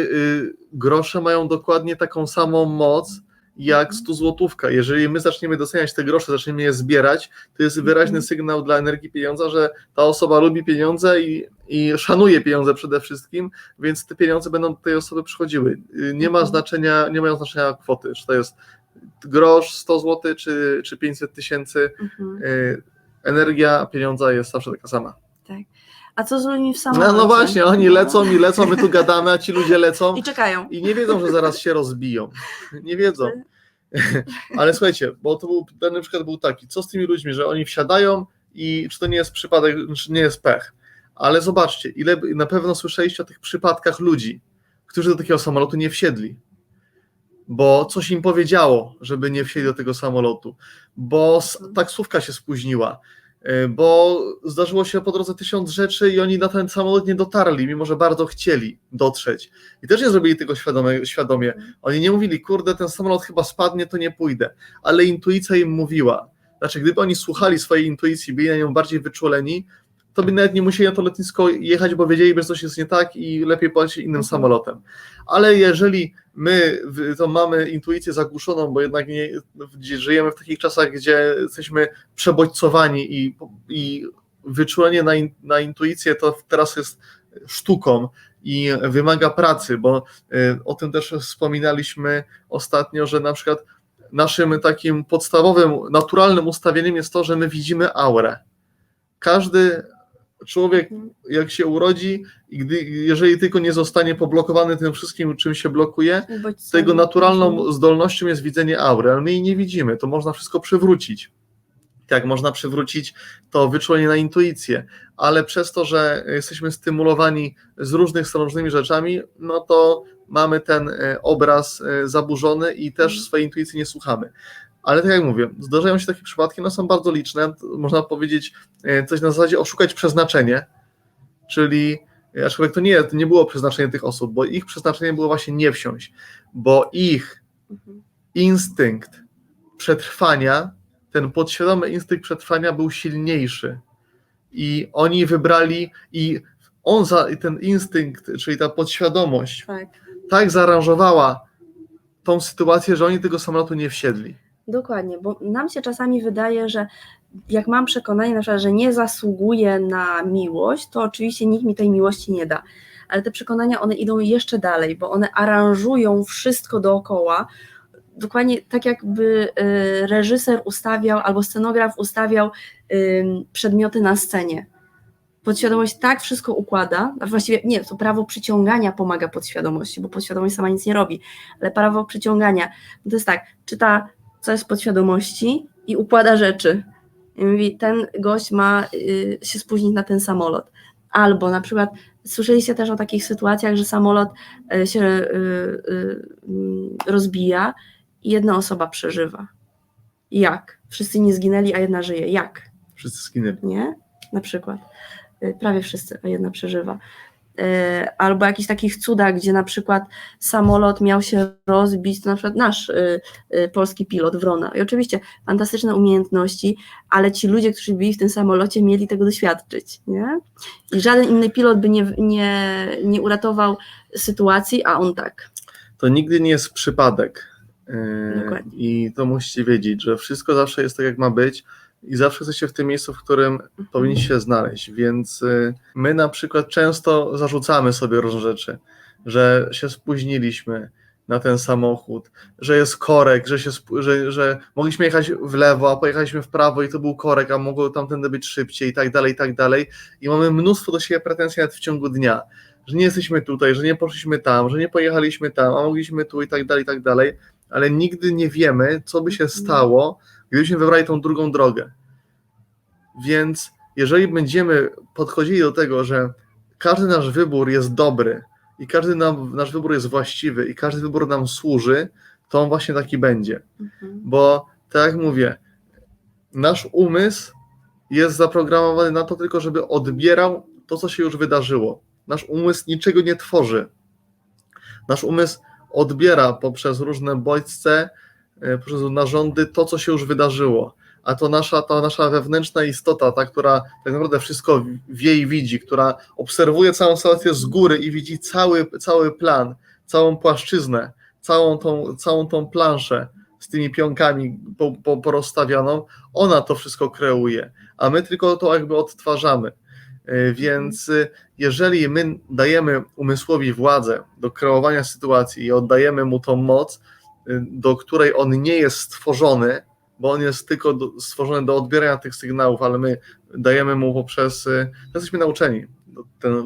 Speaker 2: grosze mają dokładnie taką samą moc jak 100 złotówka. Jeżeli my zaczniemy doceniać te grosze, zaczniemy je zbierać, to jest wyraźny sygnał dla energii pieniądza, że ta osoba lubi pieniądze i szanuje pieniądze przede wszystkim, więc te pieniądze będą do tej osoby przychodziły. Nie mają znaczenia kwoty, czy to jest grosz, 100 zł, czy 500 tysięcy. Energia pieniądza jest zawsze taka sama. Tak.
Speaker 1: A co z ludźmi w samolocie?
Speaker 2: No właśnie, oni lecą, my tu gadamy, a ci ludzie lecą
Speaker 1: i czekają.
Speaker 2: I nie wiedzą, że zaraz się rozbiją. Nie wiedzą. Ale słuchajcie, bo ten przykład był taki, co z tymi ludźmi, że oni wsiadają i czy to nie jest przypadek, czy nie jest pech. Ale zobaczcie, ile na pewno słyszeliście o tych przypadkach ludzi, którzy do takiego samolotu nie wsiedli. Bo coś im powiedziało, żeby nie wsiedli do tego samolotu. Bo taksówka się spóźniła. Bo zdarzyło się po drodze 1000 rzeczy i oni na ten samolot nie dotarli, mimo że bardzo chcieli dotrzeć. I też nie zrobili tego świadomie. Oni nie mówili, kurde, ten samolot chyba spadnie, to nie pójdę. Ale intuicja im mówiła. Znaczy, gdyby oni słuchali swojej intuicji, byli na nią bardziej wyczuleni, to by nawet nie musieli na to lotnisko jechać, bo wiedzieliby, że coś jest nie tak i lepiej polecieć innym samolotem. Ale jeżeli my to mamy intuicję zagłuszoną, bo jednak żyjemy w takich czasach, gdzie jesteśmy przebodźcowani i wyczulenie na intuicję to teraz jest sztuką i wymaga pracy, bo o tym też wspominaliśmy ostatnio, że na przykład naszym takim podstawowym, naturalnym ustawieniem jest to, że my widzimy aurę. Każdy człowiek, jak się urodzi, jeżeli tylko nie zostanie poblokowany tym wszystkim, czym się blokuje, to jego naturalną zdolnością jest widzenie aury, ale my jej nie widzimy, to można wszystko przywrócić. Tak, można przywrócić to wyczulenie na intuicję, ale przez to, że jesteśmy stymulowani z różnych stron różnymi rzeczami, no to mamy ten obraz zaburzony i też swojej intuicji nie słuchamy. Ale tak jak mówię, zdarzają się takie przypadki, no są bardzo liczne, można powiedzieć coś na zasadzie oszukać przeznaczenie, czyli aczkolwiek to nie było przeznaczenie tych osób, bo ich przeznaczenie było właśnie nie wsiąść, bo ich instynkt przetrwania, ten podświadomy instynkt przetrwania był silniejszy i oni wybrali i ten instynkt, czyli ta podświadomość tak zaaranżowała tą sytuację, że oni tego samolotu nie wsiedli.
Speaker 1: Dokładnie, bo nam się czasami wydaje, że jak mam przekonanie na przykład, że nie zasługuję na miłość, to oczywiście nikt mi tej miłości nie da. Ale te przekonania, one idą jeszcze dalej, bo one aranżują wszystko dookoła, dokładnie tak jakby reżyser ustawiał albo scenograf ustawiał przedmioty na scenie. Podświadomość tak wszystko układa, a właściwie nie, to prawo przyciągania pomaga podświadomości, bo podświadomość sama nic nie robi, ale prawo przyciągania, to jest tak, czyta co jest w podświadomości i układa rzeczy. I mówi, ten gość ma się spóźnić na ten samolot. Albo na przykład słyszeliście też o takich sytuacjach, że samolot się rozbija i jedna osoba przeżywa. Jak? Wszyscy nie zginęli, a jedna żyje. Jak?
Speaker 2: Wszyscy zginęli.
Speaker 1: Nie? Na przykład. Prawie wszyscy, a jedna przeżywa. albo jakichś takich cudach, gdzie na przykład samolot miał się rozbić, to na przykład nasz polski pilot Wrona. I oczywiście fantastyczne umiejętności, ale ci ludzie, którzy byli w tym samolocie, mieli tego doświadczyć, nie? I żaden inny pilot by nie uratował sytuacji, a on tak.
Speaker 2: To nigdy nie jest przypadek. I to musicie wiedzieć, że wszystko zawsze jest tak, jak ma być i zawsze jesteście w tym miejscu, w którym powinniście się znaleźć, więc my na przykład często zarzucamy sobie różne rzeczy, że się spóźniliśmy na ten samochód, że jest korek, że mogliśmy jechać w lewo, a pojechaliśmy w prawo i to był korek, a mogło tamtędy być szybciej i tak dalej i mamy mnóstwo do siebie pretensji nawet w ciągu dnia, że nie jesteśmy tutaj, że nie poszliśmy tam, że nie pojechaliśmy tam, a mogliśmy tu i tak dalej, ale nigdy nie wiemy, co by się stało, gdybyśmy wybrali tą drugą drogę. Więc jeżeli będziemy podchodzili do tego, że każdy nasz wybór jest dobry i każdy nasz wybór jest właściwy i każdy wybór nam służy, to on właśnie taki będzie. Bo tak jak mówię, nasz umysł jest zaprogramowany na to tylko, żeby odbierał to, co się już wydarzyło. Nasz umysł niczego nie tworzy. Nasz umysł odbiera poprzez różne bodźce, poprzez narządy to, co się już wydarzyło. A to nasza wewnętrzna istota, ta, która tak naprawdę wszystko wie i widzi, która obserwuje całą sytuację z góry i widzi cały plan, całą płaszczyznę, całą tą planszę z tymi pionkami porozstawioną, ona to wszystko kreuje, a my tylko to jakby odtwarzamy. Więc jeżeli my dajemy umysłowi władzę do kreowania sytuacji i oddajemy mu tą moc, do której on nie jest stworzony, bo on jest tylko stworzony do odbierania tych sygnałów, ale my dajemy mu poprzez, jesteśmy nauczeni,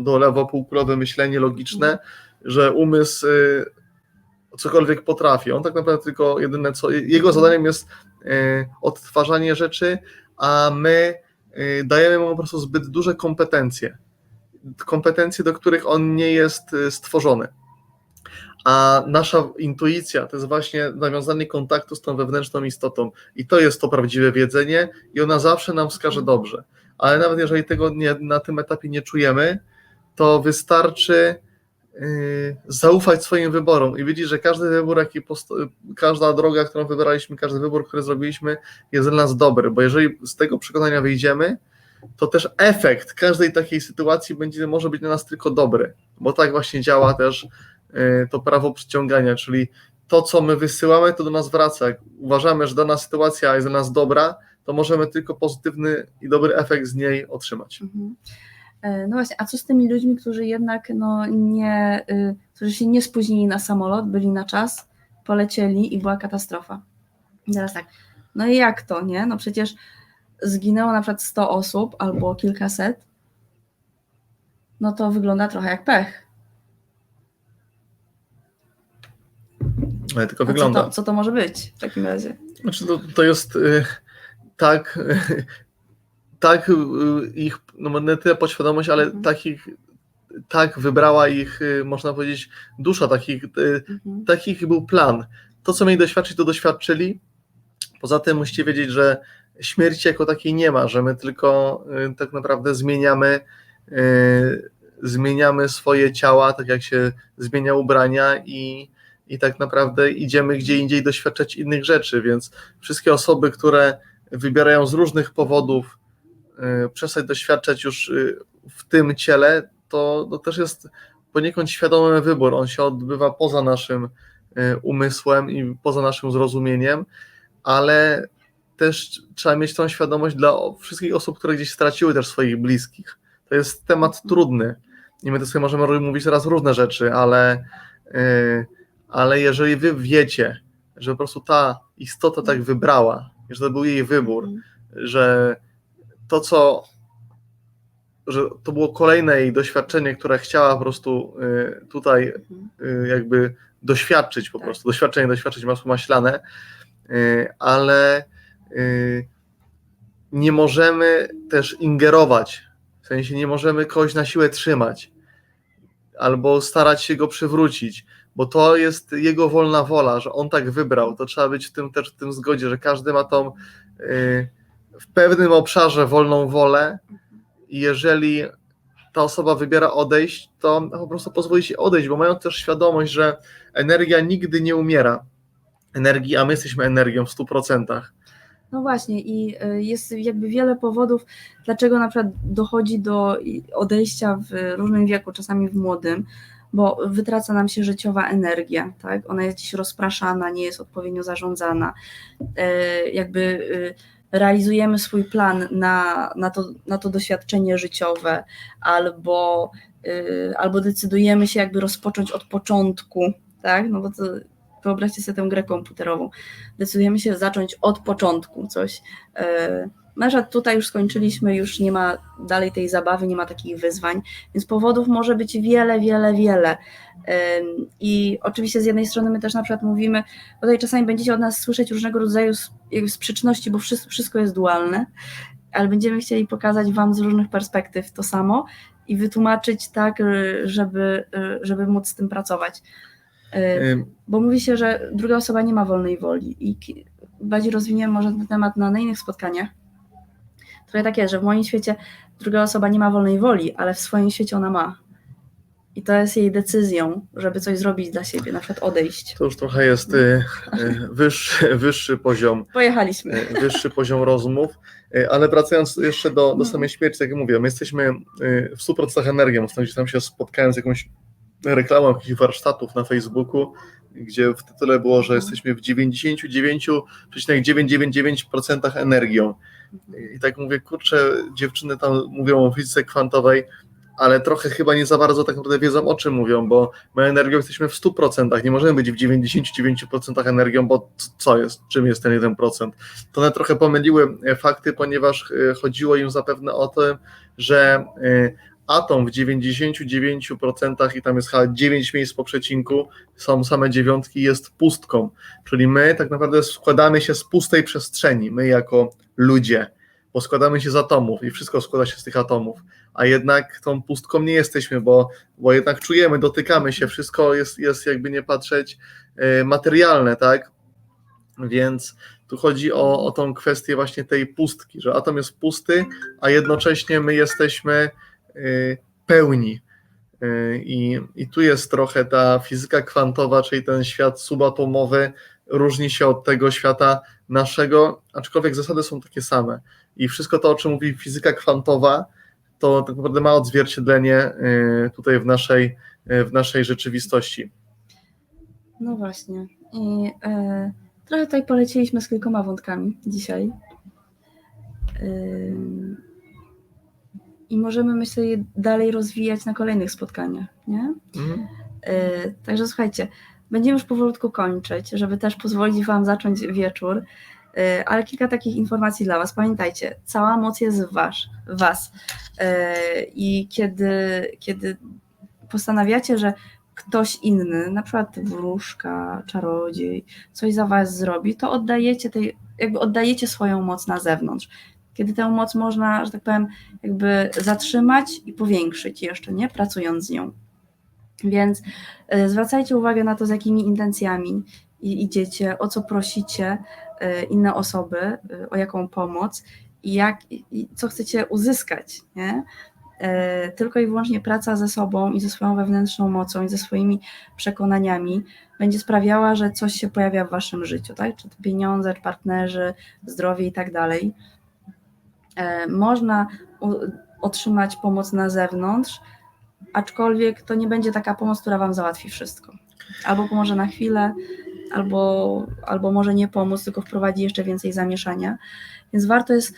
Speaker 2: do lewopółkulowe myślenie logiczne, że umysł cokolwiek potrafi. On tak naprawdę tylko jedyne co, jego zadaniem jest odtwarzanie rzeczy, a my dajemy mu po prostu zbyt duże kompetencje, do których on nie jest stworzony. A nasza intuicja to jest właśnie nawiązanie kontaktu z tą wewnętrzną istotą i to jest to prawdziwe wiedzenie i ona zawsze nam wskaże dobrze. Ale nawet jeżeli tego na tym etapie nie czujemy, to wystarczy zaufać swoim wyborom i wiedzieć, że każdy wybór, każda droga, którą wybraliśmy, każdy wybór, który zrobiliśmy, jest dla nas dobry, bo jeżeli z tego przekonania wyjdziemy, to też efekt każdej takiej sytuacji może być dla nas tylko dobry, bo tak właśnie działa też to prawo przyciągania, czyli to, co my wysyłamy, to do nas wraca. Jak uważamy, że dana sytuacja jest dla nas dobra, to możemy tylko pozytywny i dobry efekt z niej otrzymać.
Speaker 1: No właśnie, a co z tymi ludźmi, którzy jednak którzy się nie spóźnili na samolot, byli na czas, polecieli i była katastrofa. I teraz tak, no i jak to, nie? No przecież zginęło na przykład 100 osób albo kilkaset, no to wygląda trochę jak pech.
Speaker 2: Ale tylko wygląda.
Speaker 1: Co to może być w takim razie?
Speaker 2: Znaczy to jest tak ich, no nie tyle podświadomość, ale tak wybrała ich, można powiedzieć, dusza, takich był plan. To, co mieli doświadczyć, to doświadczyli. Poza tym musicie wiedzieć, że śmierci jako takiej nie ma, że my tylko tak naprawdę zmieniamy swoje ciała, tak jak się zmienia ubrania i tak naprawdę idziemy gdzie indziej doświadczać innych rzeczy, więc wszystkie osoby, które wybierają z różnych powodów przestać doświadczać już w tym ciele, to też jest poniekąd świadomy wybór, on się odbywa poza naszym umysłem i poza naszym zrozumieniem, ale też trzeba mieć tą świadomość dla wszystkich osób, które gdzieś straciły też swoich bliskich. To jest temat trudny i my to sobie możemy mówić teraz różne rzeczy, ale jeżeli wy wiecie, że po prostu ta istota tak wybrała, że to był jej wybór, że to było kolejne jej doświadczenie, które chciała po prostu tutaj jakby doświadczyć po prostu, doświadczyć masło maślane, ale nie możemy też ingerować, w sensie nie możemy kogoś na siłę trzymać albo starać się go przywrócić, bo to jest jego wolna wola, że on tak wybrał, to trzeba być w tym zgodzie, że każdy ma tą w pewnym obszarze wolną wolę i jeżeli ta osoba wybiera odejść, to po prostu pozwolić jej odejść, bo mają też świadomość, że energia nigdy nie umiera. A my jesteśmy energią w 100%.
Speaker 1: No właśnie i jest jakby wiele powodów, dlaczego na przykład dochodzi do odejścia w różnym wieku, czasami w młodym, bo wytraca nam się życiowa energia, tak? Ona jest gdzieś rozpraszana, nie jest odpowiednio zarządzana, jakby realizujemy swój plan na to doświadczenie życiowe, albo decydujemy się jakby rozpocząć od początku, tak? No bo to wyobraźcie sobie tę grę komputerową. Decydujemy się zacząć od początku coś. Na przykład tutaj już skończyliśmy, już nie ma dalej tej zabawy, nie ma takich wyzwań, więc powodów może być wiele. I oczywiście z jednej strony my też na przykład mówimy, tutaj czasami będziecie od nas słyszeć różnego rodzaju sprzeczności, bo wszystko jest dualne, ale będziemy chcieli pokazać Wam z różnych perspektyw to samo i wytłumaczyć tak, żeby móc z tym pracować. Bo mówi się, że druga osoba nie ma wolnej woli i bardziej rozwiniemy może ten temat na innych spotkaniach. Trochę tak jest, że w moim świecie druga osoba nie ma wolnej woli, ale w swoim świecie ona ma. I to jest jej decyzją, żeby coś zrobić dla siebie, na przykład odejść.
Speaker 2: To już trochę jest wyższy poziom.
Speaker 1: Pojechaliśmy.
Speaker 2: Wyższy poziom rozmów, ale wracając jeszcze do samej śmierci, tak jak mówię, my jesteśmy w 100% energią. Ostatnio tam się spotkałem z jakąś reklamą jakichś warsztatów na Facebooku, gdzie w tytule było, że jesteśmy w 99,999% energią. I tak mówię, kurczę, dziewczyny tam mówią o fizyce kwantowej, ale trochę chyba nie za bardzo tak naprawdę wiedzą, o czym mówią, bo my energią jesteśmy w 100%, nie możemy być w 99% energią, bo co jest, czym jest ten 1%? To one trochę pomyliły fakty, ponieważ chodziło im zapewne o to, że atom w 99% i tam jest chyba 9 miejsc po przecinku, są same dziewiątki, jest pustką, czyli my tak naprawdę składamy się z pustej przestrzeni, my jako ludzie, bo składamy się z atomów i wszystko składa się z tych atomów, a jednak tą pustką nie jesteśmy, bo jednak czujemy, dotykamy się, wszystko jest jakby nie patrzeć materialne, tak? Więc tu chodzi o tą kwestię właśnie tej pustki, że atom jest pusty, a jednocześnie my jesteśmy pełni. I tu jest trochę ta fizyka kwantowa, czyli ten świat subatomowy różni się od tego świata naszego, aczkolwiek zasady są takie same. I wszystko to, o czym mówi fizyka kwantowa, to tak naprawdę ma odzwierciedlenie tutaj w naszej rzeczywistości.
Speaker 1: No właśnie. I trochę tutaj poleciliśmy z kilkoma wątkami dzisiaj. I możemy, myślę, je dalej rozwijać na kolejnych spotkaniach, nie? Także słuchajcie, będziemy już powolutku kończyć, żeby też pozwolić Wam zacząć wieczór, ale kilka takich informacji dla Was. Pamiętajcie, cała moc jest w Was. I kiedy postanawiacie, że ktoś inny, na przykład wróżka, czarodziej, coś za Was zrobi, to oddajecie swoją moc na zewnątrz. Kiedy tę moc można, że tak powiem, jakby zatrzymać i powiększyć jeszcze, nie? Pracując z nią. Więc zwracajcie uwagę na to, z jakimi intencjami idziecie, o co prosicie inne osoby, o jaką pomoc i co chcecie uzyskać, nie? Tylko i wyłącznie praca ze sobą i ze swoją wewnętrzną mocą i ze swoimi przekonaniami będzie sprawiała, że coś się pojawia w Waszym życiu, tak? Czy to pieniądze, czy partnerzy, zdrowie i tak dalej. Można otrzymać pomoc na zewnątrz, aczkolwiek to nie będzie taka pomoc, która Wam załatwi wszystko. Albo pomoże na chwilę, albo może nie pomóc, tylko wprowadzi jeszcze więcej zamieszania. Więc warto jest,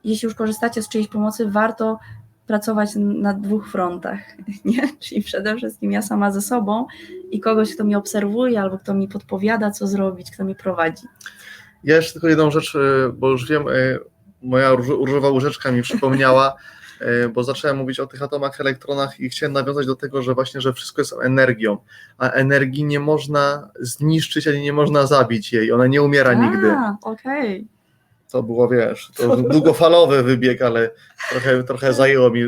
Speaker 1: jeśli już korzystacie z czyjejś pomocy, warto pracować na 2 frontach, nie? Czyli przede wszystkim ja sama ze sobą i kogoś, kto mnie obserwuje, albo kto mi podpowiada, co zrobić, kto mnie prowadzi.
Speaker 2: Ja jeszcze tylko jedną rzecz, bo już wiem, moja różowa łyżeczka mi przypomniała, bo zacząłem mówić o tych atomach, elektronach i chciałem nawiązać do tego, że właśnie, że wszystko jest energią, a energii nie można zniszczyć, ani nie można zabić jej, ona nie umiera nigdy.
Speaker 1: Okej.
Speaker 2: To było, wiesz, to długofalowy wybieg, ale trochę zajęło mi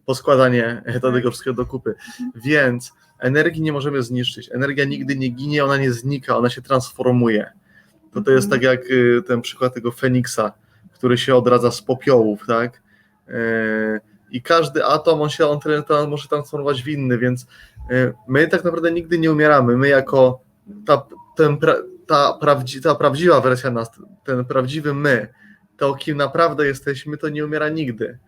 Speaker 2: poskładanie tego wszystkiego do kupy. Więc energii nie możemy zniszczyć, energia nigdy nie ginie, ona nie znika, ona się transformuje. To jest tak jak ten przykład tego Feniksa, który się odradza z popiołów, tak? i każdy atom, on może transformować w inny, więc my tak naprawdę nigdy nie umieramy. My jako ta prawdziwa wersja nas, ten prawdziwy my, to kim naprawdę jesteśmy, to nie umiera nigdy.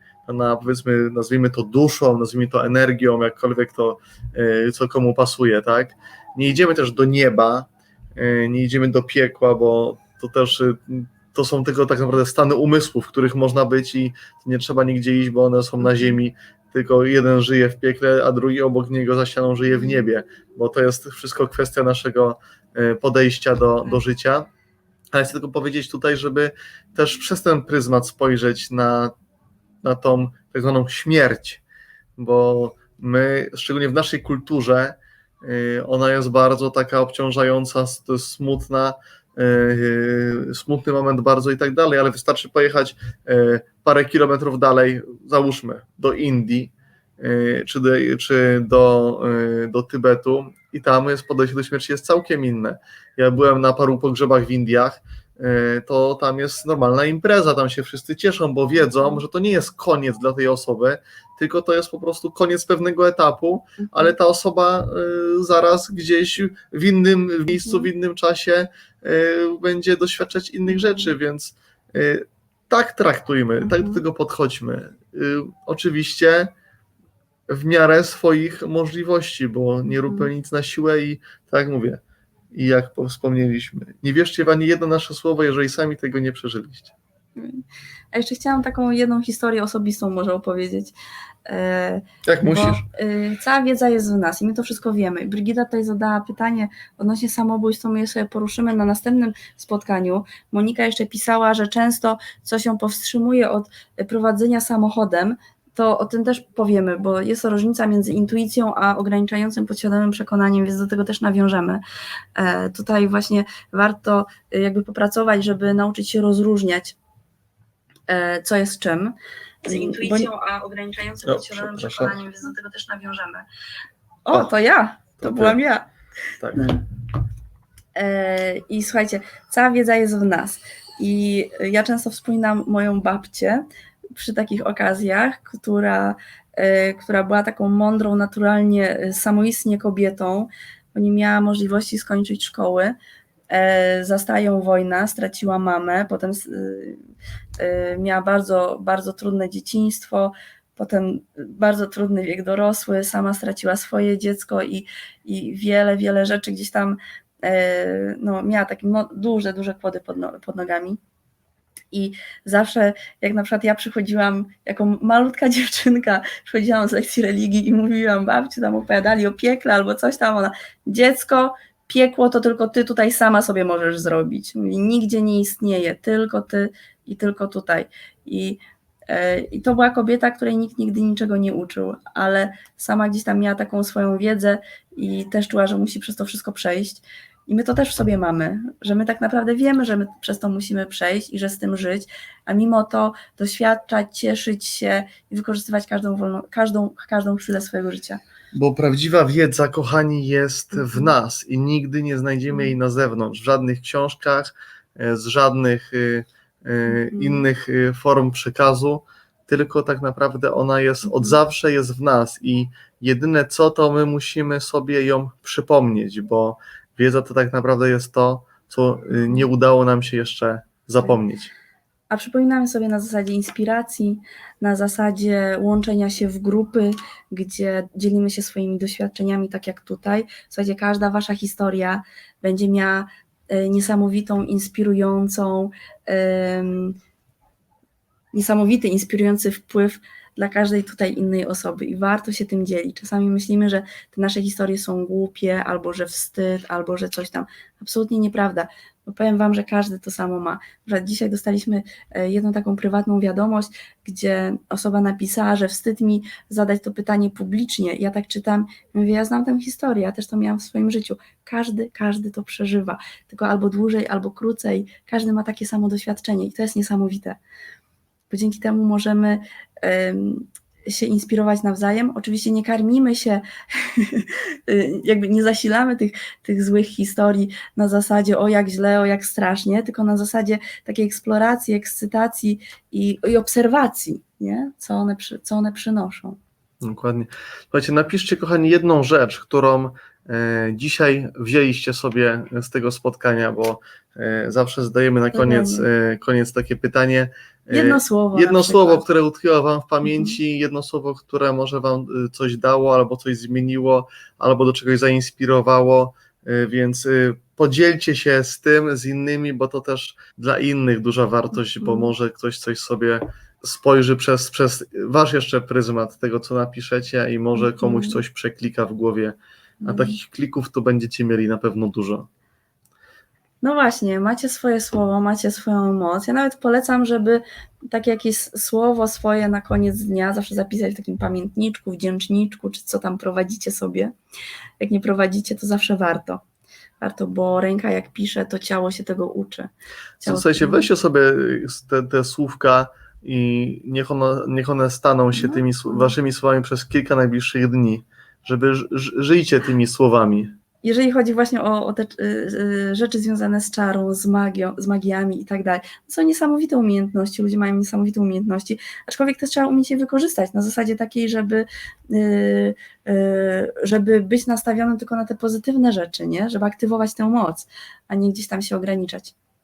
Speaker 2: Powiedzmy, nazwijmy to duszą, nazwijmy to energią, jakkolwiek to, co komu pasuje, tak? Nie idziemy też do nieba, nie idziemy do piekła, bo to też to są tylko tak naprawdę stany umysłu, w których można być i nie trzeba nigdzie iść, bo one są na ziemi, tylko jeden żyje w piekle, a drugi obok niego za ścianą żyje w niebie, bo to jest wszystko kwestia naszego podejścia do życia. Ale chcę tylko powiedzieć tutaj, żeby też przez ten pryzmat spojrzeć na tą tak zwaną śmierć, bo my, szczególnie w naszej kulturze, ona jest bardzo taka obciążająca, to jest smutny moment bardzo i tak dalej, ale wystarczy pojechać parę kilometrów dalej, załóżmy do Indii, czy do Tybetu i tam jest podejście do śmierci jest całkiem inne. Ja byłem na paru pogrzebach w Indiach, to tam jest normalna impreza, tam się wszyscy cieszą, bo wiedzą, że to nie jest koniec dla tej osoby, tylko to jest po prostu koniec pewnego etapu, ale ta osoba zaraz gdzieś w innym miejscu, w innym czasie będzie doświadczać innych rzeczy, więc tak traktujmy, tak do tego podchodźmy. Oczywiście w miarę swoich możliwości, bo nie róbmy nic na siłę i tak jak mówię, i jak wspomnieliśmy, nie wierzcie w ani jedno nasze słowo, jeżeli sami tego nie przeżyliście.
Speaker 1: A jeszcze chciałam taką jedną historię osobistą może opowiedzieć.
Speaker 2: Jak musisz.
Speaker 1: Cała wiedza jest w nas i my to wszystko wiemy. Brygida tutaj zadała pytanie odnośnie samobójstw, to my je sobie poruszymy na następnym spotkaniu. Monika jeszcze pisała, że często coś ją powstrzymuje od prowadzenia samochodem, to o tym też powiemy, bo jest to różnica między intuicją a ograniczającym podświadomym przekonaniem, więc do tego też nawiążemy. Tutaj właśnie warto jakby popracować, żeby nauczyć się rozróżniać, co jest czym. Z intuicją a ograniczającym podświadomym przekonaniem, więc do tego też nawiążemy. O, to ja, to byłam ja.
Speaker 2: Tak.
Speaker 1: I słuchajcie, cała wiedza jest w nas. I ja często wspominam moją babcię przy takich okazjach, która była taką mądrą, naturalnie samoistnie kobietą, bo nie miała możliwości skończyć szkoły. Zastała ją wojna, straciła mamę, potem miała bardzo, bardzo trudne dzieciństwo, potem bardzo trudny wiek dorosły, sama straciła swoje dziecko i wiele, wiele rzeczy gdzieś tam, miała takie duże kłody pod nogami. I zawsze, jak na przykład ja przychodziłam jako malutka dziewczynka, przychodziłam z lekcji religii i mówiłam, babci tam opowiadali o piekle albo coś tam, ona, dziecko, piekło to tylko ty tutaj sama sobie możesz zrobić. Mówi, nigdzie nie istnieje, tylko ty i tylko tutaj. I to była kobieta, której nikt nigdy niczego nie uczył, ale sama gdzieś tam miała taką swoją wiedzę i też czuła, że musi przez to wszystko przejść. I my to też w sobie mamy, że my tak naprawdę wiemy, że my przez to musimy przejść i że z tym żyć, a mimo to doświadczać, cieszyć się i wykorzystywać każdą chwilę swojego życia.
Speaker 2: Bo prawdziwa wiedza, kochani, jest w nas i nigdy nie znajdziemy jej na zewnątrz, w żadnych książkach, z żadnych innych form przekazu, tylko tak naprawdę ona jest, od zawsze jest w nas i jedyne co, to my musimy sobie ją przypomnieć, bo wiedza to tak naprawdę jest to, co nie udało nam się jeszcze zapomnieć.
Speaker 1: A przypominamy sobie na zasadzie inspiracji, na zasadzie łączenia się w grupy, gdzie dzielimy się swoimi doświadczeniami, tak jak tutaj. Słuchajcie, każda wasza historia będzie miała niesamowitą, niesamowity, inspirujący wpływ dla każdej tutaj innej osoby i warto się tym dzielić. Czasami myślimy, że te nasze historie są głupie, albo że wstyd, albo że coś tam. Absolutnie nieprawda, bo powiem wam, że każdy to samo ma. Dzisiaj dostaliśmy jedną taką prywatną wiadomość, gdzie osoba napisała, że wstyd mi zadać to pytanie publicznie. Ja tak czytam, mówię, ja znam tę historię, ja też to miałam w swoim życiu. Każdy to przeżywa, tylko albo dłużej, albo krócej. Każdy ma takie samo doświadczenie i to jest niesamowite. Bo dzięki temu możemy się inspirować nawzajem. Oczywiście nie karmimy się, jakby nie zasilamy tych złych historii na zasadzie o jak źle, o jak strasznie, tylko na zasadzie takiej eksploracji, ekscytacji i obserwacji, nie? Co one przynoszą.
Speaker 2: Dokładnie. Słuchajcie, napiszcie, kochani, jedną rzecz, którą dzisiaj wzięliście sobie z tego spotkania, bo zawsze zadajemy na koniec takie pytanie. Jedno słowo, które utkwiło Wam w pamięci, jedno słowo, które może Wam coś dało, albo coś zmieniło, albo do czegoś zainspirowało, więc podzielcie się z tym, z innymi, bo to też dla innych duża wartość, bo może ktoś coś sobie spojrzy przez Wasz jeszcze pryzmat tego, co napiszecie i może komuś coś przeklika w głowie, a takich klików to będziecie mieli na pewno dużo.
Speaker 1: No właśnie, macie swoje słowo, macie swoją moc. Ja nawet polecam, żeby takie jakieś słowo swoje na koniec dnia zawsze zapisać w takim pamiętniczku, wdzięczniczku, czy co tam prowadzicie sobie. Jak nie prowadzicie, to zawsze warto. Warto, bo ręka jak pisze, to ciało się tego uczy.
Speaker 2: Słuchajcie, weźcie sobie te słówka i niech one staną się tymi waszymi słowami przez kilka najbliższych dni, żeby żyjcie tymi słowami.
Speaker 1: Jeżeli chodzi właśnie o te rzeczy związane z czarą, z magią, z magiami i tak dalej, to są niesamowite umiejętności, ludzie mają niesamowite umiejętności, aczkolwiek też trzeba umieć je wykorzystać na zasadzie takiej, żeby być nastawionym tylko na te pozytywne rzeczy, nie? Żeby aktywować tę moc, a nie gdzieś tam się ograniczać.